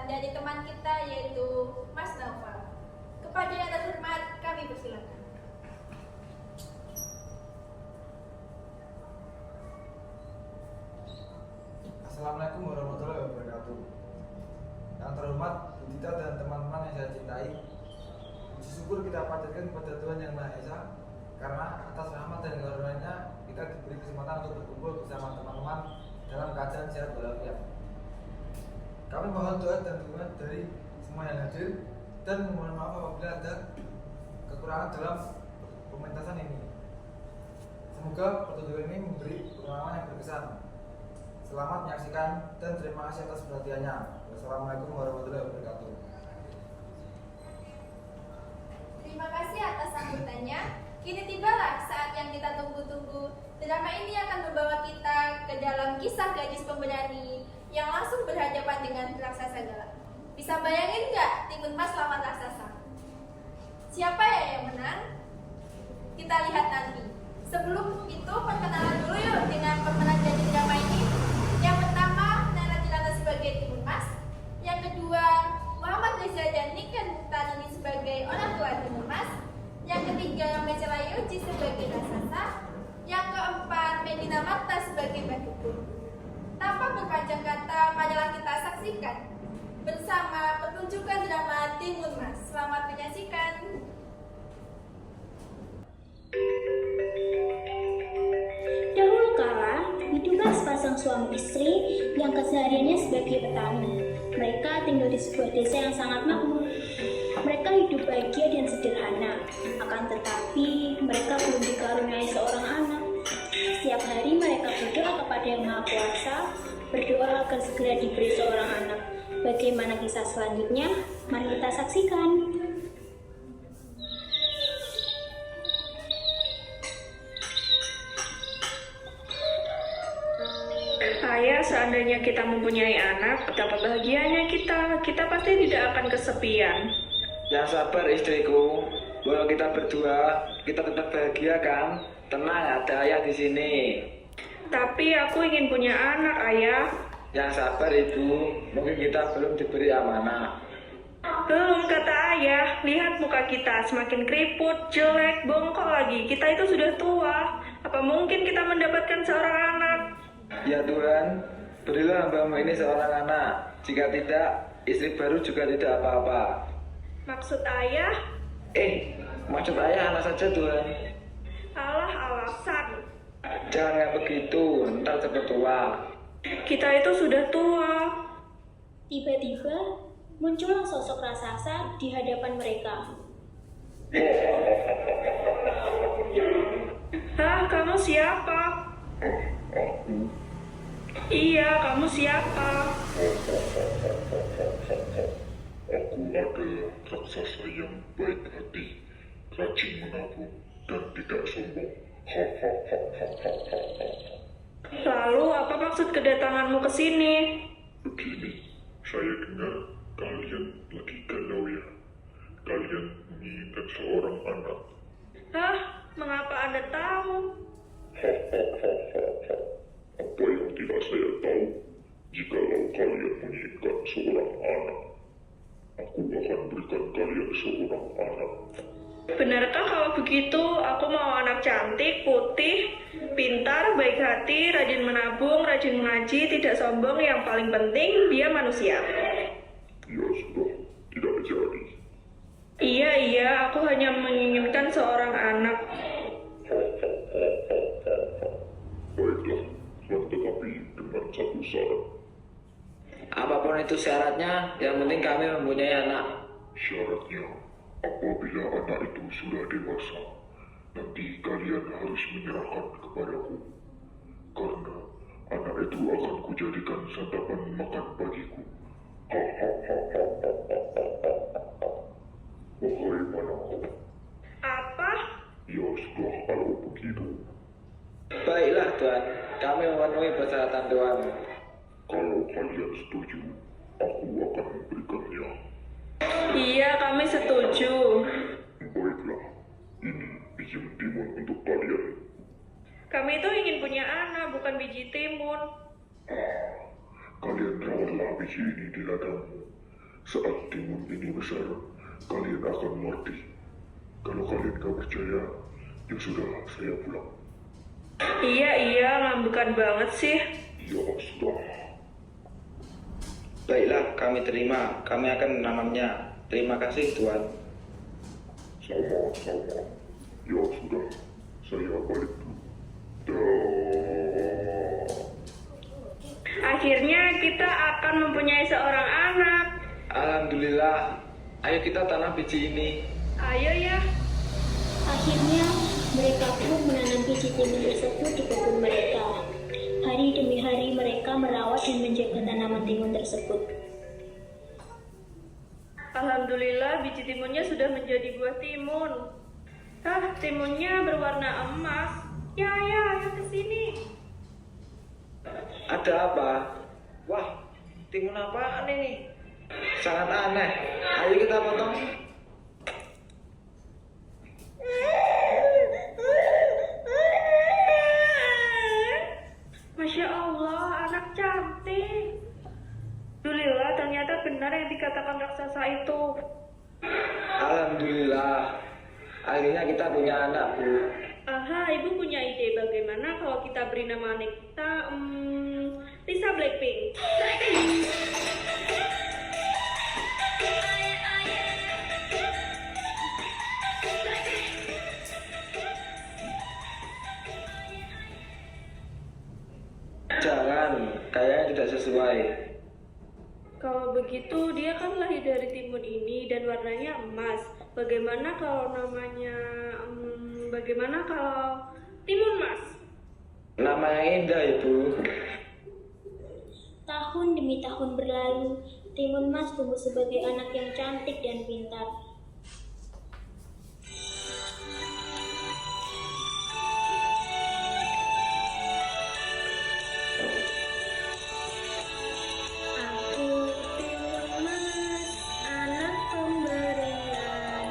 dari teman kita yaitu Mas Naufal. Kepada yang terhormat kami persilakan. Assalamualaikum warahmatullahi wabarakatuh. Yang terhormat Bu Tita dan teman-teman yang saya cintai, puji syukur kita panjatkan kepada Tuhan Yang Maha Esa, karena atas rahmat dan karunia-Nya kita diberi kesempatan untuk berkumpul bersama teman-teman dalam keadaan sehat walafiat. Kami mohon doa dan dukungan dari semua yang hadir dan mohon maaf apabila ada kekurangan dalam pementasan ini. Semoga pertunjukan ini memberi pengalaman yang berkesan. Selamat menyaksikan dan terima kasih atas perhatiannya. Wassalamualaikum warahmatullahi wabarakatuh. Terima kasih atas sambutannya. Kini tibalah saat yang kita tunggu-tunggu. Drama ini akan membawa kita ke dalam kisah gadis pemberani yang langsung berhadapan dengan raksasa galak. Bisa bayangin nggak Timun Mas lawan raksasa? Siapa ya yang menang? Kita lihat nanti. Sebelum itu perkenalan dulu yuk dengan pemeran dari drama ini. Yang pertama Nana Tirana sebagai Timun Mas. Yang kedua Muhammad Reza dan Niken Tarini sebagai orang tua Timun Mas. Yang ketiga Mencela Yoji sebagai raksasa. Yang keempat Medina Marta sebagai Mbak Dukun. Tanpa berpanjang kata, marilah kita saksikan bersama pertunjukan drama Timun Mas. Selamat menyaksikan. Dahulu kala, hiduplah sepasang suami istri yang kesehariannya sebagai petani. Mereka tinggal di sebuah desa yang sangat makmur. Mereka hidup bahagia dan sederhana. Akan tetapi, mereka belum dikaruniai seorang anak. Setiap hari mereka berdoa kepada Yang Maha Kuasa, berdoa agar segera diberi seorang anak. Bagaimana kisah selanjutnya? Mari kita saksikan. Ayah, seandainya kita mempunyai anak, betapa bahagianya kita. Kita pasti tidak akan kesepian. Yang sabar istriku, walau kita berdua, kita tetap bahagia kan? Tenang, ada ayah di sini. Tapi aku ingin punya anak, ayah. Yang sabar ibu, mungkin kita belum diberi amanah. Belum, kata ayah. Lihat muka kita, semakin keriput, jelek, bongkok lagi. Kita itu sudah tua. Apa mungkin kita mendapatkan seorang anak? Ya Tuhan, berilah hamba-Mu ini seorang anak. Jika tidak, istri baru juga tidak apa-apa. Maksud ayah? Maksud ayah anak saja Tuhan. Alah, alasan. Jangan kayak begitu, ntar cepet tua. Kita itu sudah tua. Tiba-tiba, muncullah sosok raksasa di hadapan mereka. Hah, kamu siapa? Iya, kamu siapa? Aku adalah raksasa yang baik hati, rajin menabung, dan tidak sombong. Lalu, apa maksud kedatanganmu ke sini? Begini, saya dengar kalian lagi galau ya. Kalian menginginkan seorang anak. Hah, mengapa Anda tahu? Apa yang tidak saya tahu, jikalau kalian menginginkan seorang anak, aku akan berikan kalian seorang anak. Benarkah kalau begitu aku mau anak cantik, putih, pintar, baik hati, rajin menabung, rajin mengaji, tidak sombong, yang paling penting dia manusia. Ya sudah, tidak jadi. Iya, aku hanya menginginkan seorang anak. Baiklah, tetapi dengan satu syarat. Apapun itu syaratnya, yang penting kami mempunyai anak. Syaratnya, apabila anak itu sudah dewasa, nanti kalian harus menyerahkan kepadaku. Karena anak itu akan kujadikan santapan makan bagiku. Bagaimana? Apa? Ya sudah, kalau begitu. Baiklah Tuhan, kami memenuhi persyaratan Tuhan. Kalau kalian setuju, aku akan memberikannya. Iya, kami setuju. Baiklah, ini biji timun untuk kalian. Kami itu ingin punya anak, bukan biji timun. Kalian rawatlah biji ini di ladangmu. Saat timun ini besar, kalian akan mengerti. Kalau kalian gak percaya, ya sudah, saya pulang. Iya, ngambekan banget sih. Ya sudah. Baiklah, kami terima. Kami akan menanamnya. Terima kasih, Tuan. Sama-sama. Ya sudah, saya balik dulu. Dah. Akhirnya kita akan mempunyai seorang anak. Alhamdulillah. Ayo kita tanam biji ini. Ayo ya. Akhirnya, mereka pun menanam biji timun tersebut di kebun mereka. Hari demi hari mereka merawat dan menjaga tanaman timun tersebut. Alhamdulillah biji timunnya sudah menjadi buah timun. Timunnya berwarna emas. Ya, ayo ke sini. Ada apa? Wah, timun apaan ini? Sangat aneh. Ayo kita potong. Masya Allah, anak cantik. Alhamdulillah, ternyata benar yang dikatakan raksasa itu. Alhamdulillah. Akhirnya kita punya anak, Bu. Aha, ibu punya ide bagaimana kalau kita beri nama anak kita Lisa Blackpink. Jangan, kayaknya tidak sesuai. Kalau begitu dia kan lahir dari timun ini dan warnanya emas. Bagaimana kalau namanya bagaimana kalau timun mas? Nama yang indah, Ibu. Tahun demi tahun berlalu, Timun Mas tumbuh sebagai anak yang cantik dan pintar. Aku timun mas, anak pemberian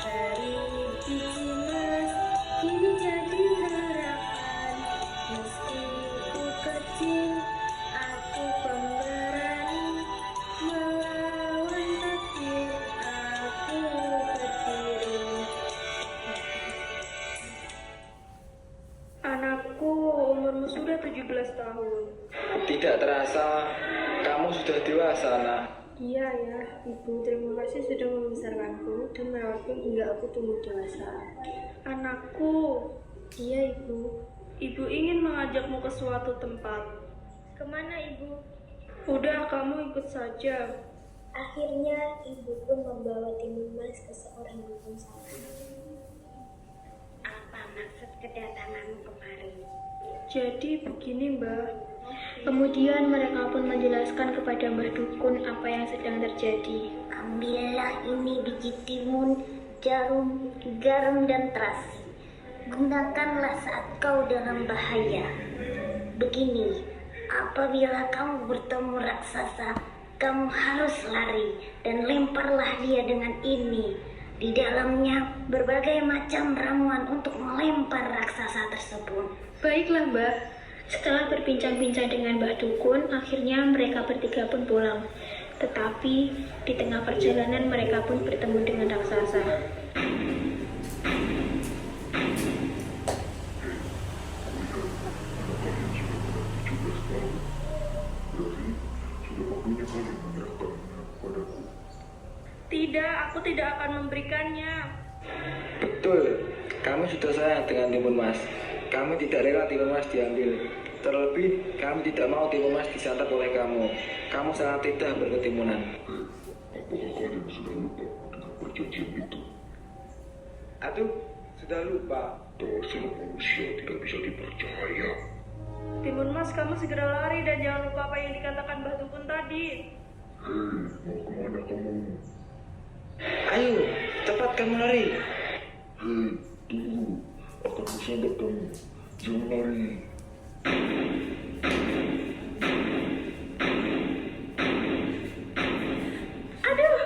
dari biji mas, kini jadi harapan. Meski ku kecil, aku pemberani melawan takdir. Aku berdiri. Anakku, umurmu sudah 17 tahun. Tidak terasa, kamu sudah dewasa, nak. Iya ya, Ibu. Terima kasih sudah membesarkanku dan merawatku hingga aku tumbuh dewasa. Anakku. Iya, Ibu. Ibu ingin mengajakmu ke suatu tempat. Kemana Ibu? Udah, kamu ikut saja. Akhirnya Ibu pun membawa Timun Mas ke seorang dukun sawah. Apa maksud kedatanganmu kemari? Jadi begini, Mbak. Kemudian mereka pun menjelaskan kepada Mbah Dukun apa yang sedang terjadi. Ambillah ini biji timun, jarum, garam, dan terasi. Gunakanlah saat kau dalam bahaya. Begini, apabila kamu bertemu raksasa, kamu harus lari dan lemparlah dia dengan ini. Di dalamnya berbagai macam ramuan untuk melempar raksasa tersebut. Baiklah, Mbak. Setelah berbincang-bincang dengan Mbah Dukun, akhirnya mereka bertiga pun pulang. Tetapi di tengah perjalanan mereka pun bertemu dengan raksasa. Berarti sudah waktunya kalian menyerahkannya kepadaku. Tidak, aku tidak akan memberikannya. Betul, kami sudah sayang dengan Timun Mas. Kami tidak rela Timun Mas diambil. Terlebih, kami tidak mau Timun Mas disantap oleh kamu. Kamu sangat tidak berketimunan. Apakah kalian sudah lupa dengan perjanjian itu? Aduh, sudah lupa. Dasar manusia tidak bisa dipercaya. Timun Mas, kamu segera lari dan jangan lupa apa yang dikatakan Mbah Dukun tadi. Hei, mau kemana kamu? Ayo, cepat kamu lari. Hei, tunggu. Akan kusambar kamu. Jangan lari. Aduh,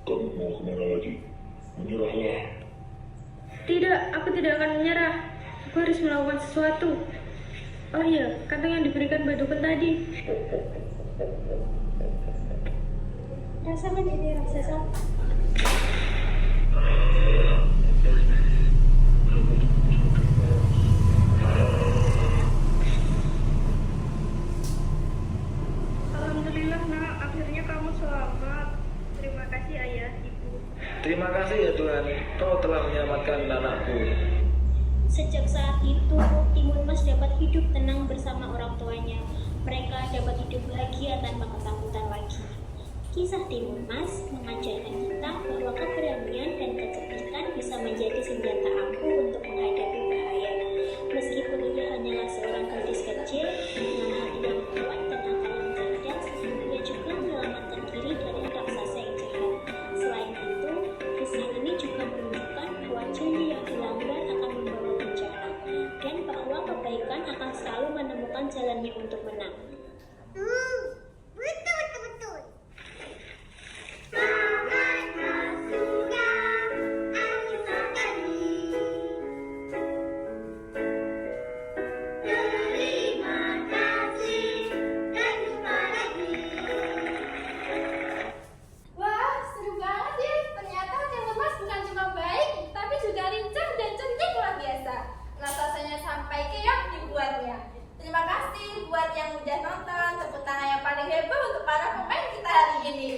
Kamu mau kemana lagi? Menyerahlah. tidak, aku tidak akan menyerah. Aku harus melakukan sesuatu. Oh iya, kantong yang diberikan Mbah Dukun tadi. Rasakan ini raksasa. Alhamdulillah nak, akhirnya kamu selamat. Terima kasih ayah, ibu. Terima kasih ya Tuhan, kau telah menyelamatkan anakku. Sejak saat itu, Timun Mas dapat hidup tenang bersama orang tuanya. Mereka dapat hidup bahagia tanpa ketakutan lagi. Kisah Timun Mas mengajarkan kita bahwa keberanian dan kecerdikan bisa menjadi senjata ampuh untuk menghadapi bahaya. Meskipun ia hanyalah seorang gadis kecil dengan hati yang kuat dan akal yang cerdas, ia juga menyelamatkan diri dari raksasa yang jahat. Selain itu, kisah ini juga menunjukkan bahwa janji yang dilanggar akan membawa bencana dan bahwa kebaikan akan selalu menemukan jalannya untuk menang. Betul. Selamat sudah akhir sekali. Terima kasih dan jumpa lagi. Wah, seru banget ya. Ternyata Timun Mas bukan cuma baik, tapi juga lincah dan cerdik luar biasa. Raksasanya sampai keok dibuatnya. Terima kasih buat yang udah nonton. Tepuk tangan yang paling heboh untuk para pemain kita hari ini.